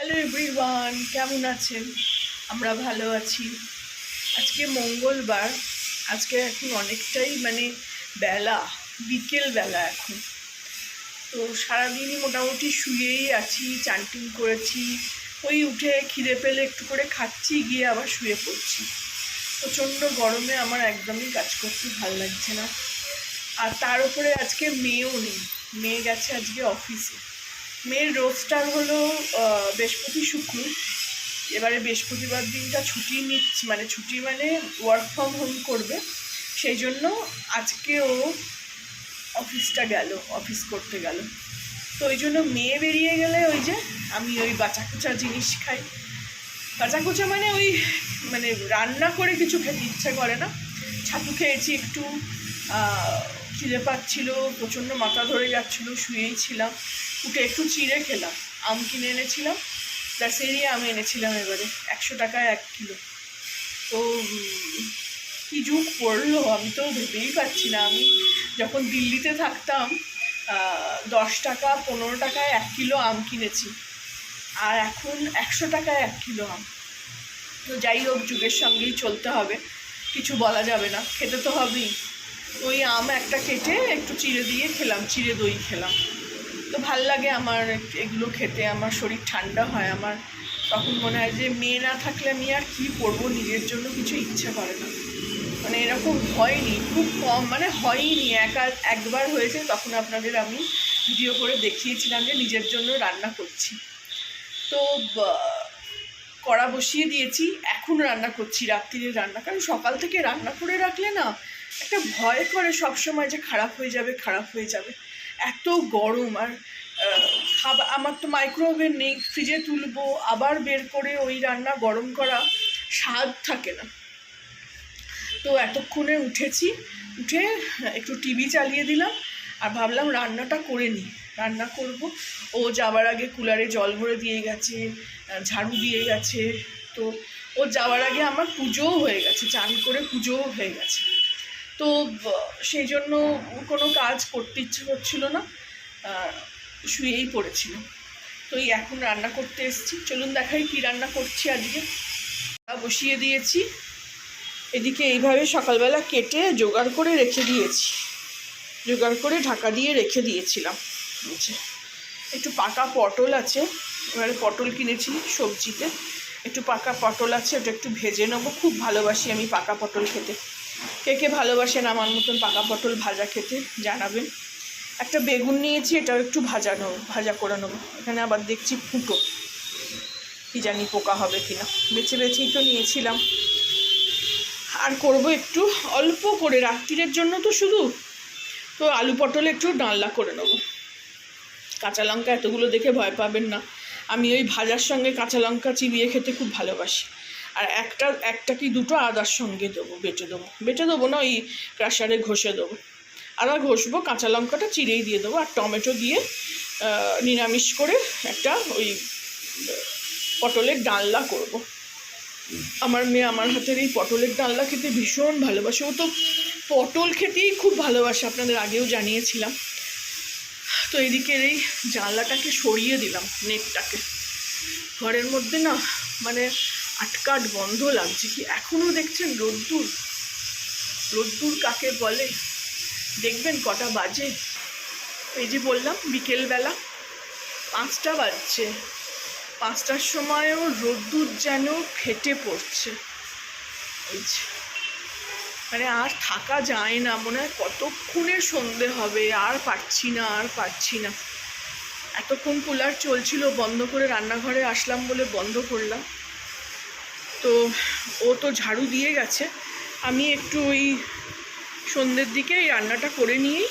Hello everyone, কেমন আছেন? আমরা ভালো আছি। আজকে মঙ্গলবার। আজকে এখন অনেকটাই বেলা, বিকেল বেলা এখন। তো সারাদিনই মোটামুটি শুয়েই আছি, চানটিন করেছি, ওই উঠে খিদে পেলে একটু করে খাচ্ছি, গিয়ে আবার শুয়ে পড়ছি। প্রচণ্ড গরমে আমার একদমই কাজ করতে ভালো লাগছে না। আর তার উপরে আজকে মেয়েও নেই, মেয়ে গেছে আজকে অফিসে। মেয়ের রোজটার হলো বৃহস্পতি শুক্র। এবারে বৃহস্পতিবার দিনটা ছুটি নিচ্ছে, ছুটি ওয়ার্ক ফ্রম হোম করবে, সেই জন্য আজকে ও অফিস করতে গেল। তো ওই জন্য মেয়ে বেরিয়ে গেলে ওই যে আমি ওই বাঁচাকুচা জিনিস খাই। বাঁচাকুচা ওই রান্না করে কিছু খেতে ইচ্ছা করে না। ছাতু খেয়েছি একটু, খিদে পাচ্ছিল, প্রচণ্ড মাথা ধরে যাচ্ছিলো, শুয়েই ছিলাম। উঠে একটু চিড়ে খেলাম, আম কিনে এনেছিলাম, দাসেরি আম এনেছিলাম, এবারে 100 টাকায় 1 কিলো। তো কী যুগ পড়লো, আমি তো ভেবেই পাচ্ছি না। আমি যখন দিল্লিতে থাকতাম 10 টাকা 15 টাকায় 1 কিলো আম কিনেছি, আর এখন 100 টাকায় 1 কিলো আম। তো যাই হোক, যুগের সঙ্গেই চলতে হবে, কিছু বলা যাবে না, খেতে তো হবেই। ওই আম একটা কেটে একটু চিড়ে দিয়ে খেলাম, চিড়ে দই খেলাম। তো ভাল লাগে আমার এগুলো খেতে, আমার শরীর ঠান্ডা হয়। আমার তখন মনে হয় যে মেয়ে না থাকলে আমি আর কী করবো, নিজের জন্য কিছু ইচ্ছে করে না। এরকম হয়নি, খুব কম, হয়নি, একবার হয়েছে, তখন আপনাদের আমি ভিডিও করে দেখিয়েছিলাম যে নিজের জন্য রান্না করছি। তো কড়া বসিয়ে দিয়েছি, এখন রান্না করছি, রাত্রিরে রান্না। কারণ সকাল থেকে রান্না করে রাখলে না একটা ভয় করে সবসময় যে খারাপ হয়ে যাবে। এত গরম, আর খাবার, আমার তো মাইক্রোওভেন নেই, ফ্রিজে তুলবো আবার বের করে ওই রান্না গরম করা স্বাদ থাকে না। তো এতক্ষণে উঠে একটু টিভি চালিয়ে দিলাম, আর ভাবলাম রান্নাটা করে নিই, রান্না করব। ও যাওয়ার আগে কুলারে জল ভরে দিয়ে গেছে, ঝাড়ু দিয়ে গেছে। তো ও যাওয়ার আগে আমার পুজোও হয়ে গেছে, চান করে পুজোও হয়ে গেছে। তো সেই জন্য কোনো কাজ করতে ইচ্ছে করছিল না, শুয়েই পড়েছিল। তো এখন রান্না করতে এসেছি, চলুন দেখাই কি রান্না করছি আজকে। বসিয়ে দিয়েছি, এদিকে এইভাবে সকালবেলা কেটে জোগাড় করে ঢাকা দিয়ে রেখে দিয়েছিলাম। একটু পাকা পটল আছে, এবারে পটল কিনেছি সবজিতে, একটু পাকা পটল আছে, ওটা একটু ভেজে নেবো। খুব ভালোবাসি আমি পাকা পটল খেতে। কে ভালোবাসেন আমার মতন পাকা পটল ভাজা খেতে জানাবেন। একটা বেগুন নিয়েছি, এটাও একটু ভাজা করে নেবো। এখানে আবার দেখছি ফুটো, কি জানি পোকা হবে কিনা, বেছেই তো নিয়েছিলাম। আর করব একটু অল্প করে রাত্রিরের জন্য তো শুধু, তো আলু পটলে একটু ডালনা করে নেবো। কাঁচা লঙ্কা এতগুলো দেখে ভয় পাবেন না, আমি ওই ভাজার সঙ্গে কাঁচা লঙ্কা চিবিয়ে খেতে খুব ভালোবাসি। আর একটা কি দুটো আদার সঙ্গে বেটে দেবো না, ওই ক্রাশারে ঘষে দেবো। আদা ঘষবো, কাঁচা লঙ্কাটা চিড়েই দিয়ে দেবো, আর টমেটো দিয়ে নিরামিষ করে একটা ওই পটলের ডালনা করব। আমার মেয়ে আমার হাতের এই পটলের ডালনা খেতে ভীষণ ভালোবাসে। ও তো পটল খেতেই খুব ভালোবাসে, আপনাদের আগেও জানিয়েছিলাম। তো এদিকের এই জানলাটাকে সরিয়ে দিলাম, নেটটাকে। ঘরের মধ্যে না আটকাট বন্ধ লাগছে। কি এখনও দেখছেন রোদ্দুর কাকে বলে দেখবেন কটা বাজে। এই যে বললাম বিকেলবেলা 5টা বাজছে, 5টার সময়ও রোদ্দুর যেন ফেটে পড়ছে। আর থাকা যায় না, মনে হয় কতক্ষণে সন্ধে হবে, আর পারছি না। এতক্ষণ কুলার চলছিল, বন্ধ করে রান্নাঘরে আসলাম বলে বন্ধ করলাম। তো ও তো ঝাড়ু দিয়ে গেছে, আমি একটু ওই সন্ধ্যের দিকে এই রান্নাটা করে নিয়েই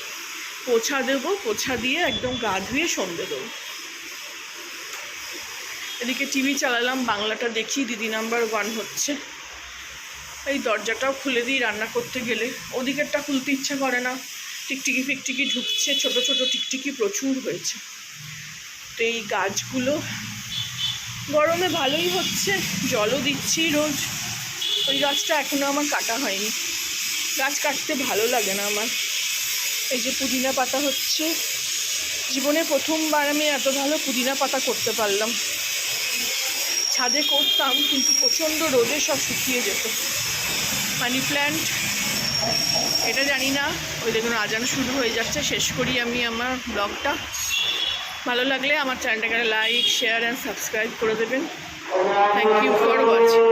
পোছা দেবো, পোছা দিয়ে একদম গা ধুয়ে সন্ধে দেবো। এদিকে টিভি চালালাম, বাংলাটা দেখি, দিদি নাম্বার 1 হচ্ছে। এই দরজাটাও খুলে দিই রান্না করতে গেলে, ওদিকেরটা খুলতে ইচ্ছা করে না, টিকটিকি ঢুকছে, ছোট ছোট টিকটিকি প্রচুর হয়েছে। তো এই গাছগুলো গরমে ভালোই হচ্ছে, জলও দিচ্ছি রোজ। ওই গাছটা এখনও আমার কাটা হয়নি, গাছ কাটতে ভালো লাগে না আমার। এই যে পুদিনা পাতা হচ্ছে, জীবনে প্রথমবার আমি এত ভালো পুদিনা পাতা করতে পারলাম। ছাদে করতাম, কিন্তু প্রচণ্ড রোদে সব শুকিয়ে যেত। মানি প্ল্যান্ট, এটা জানি না। ওই দেখুন আজান শুরু হয়ে যাচ্ছে। শেষ করি আমি আমার ব্লগটা। ভালো লাগলে আমার চ্যানেলটাকে লাইক, শেয়ার অ্যান্ড সাবস্ক্রাইব করে দেবেন। Thank you for watching.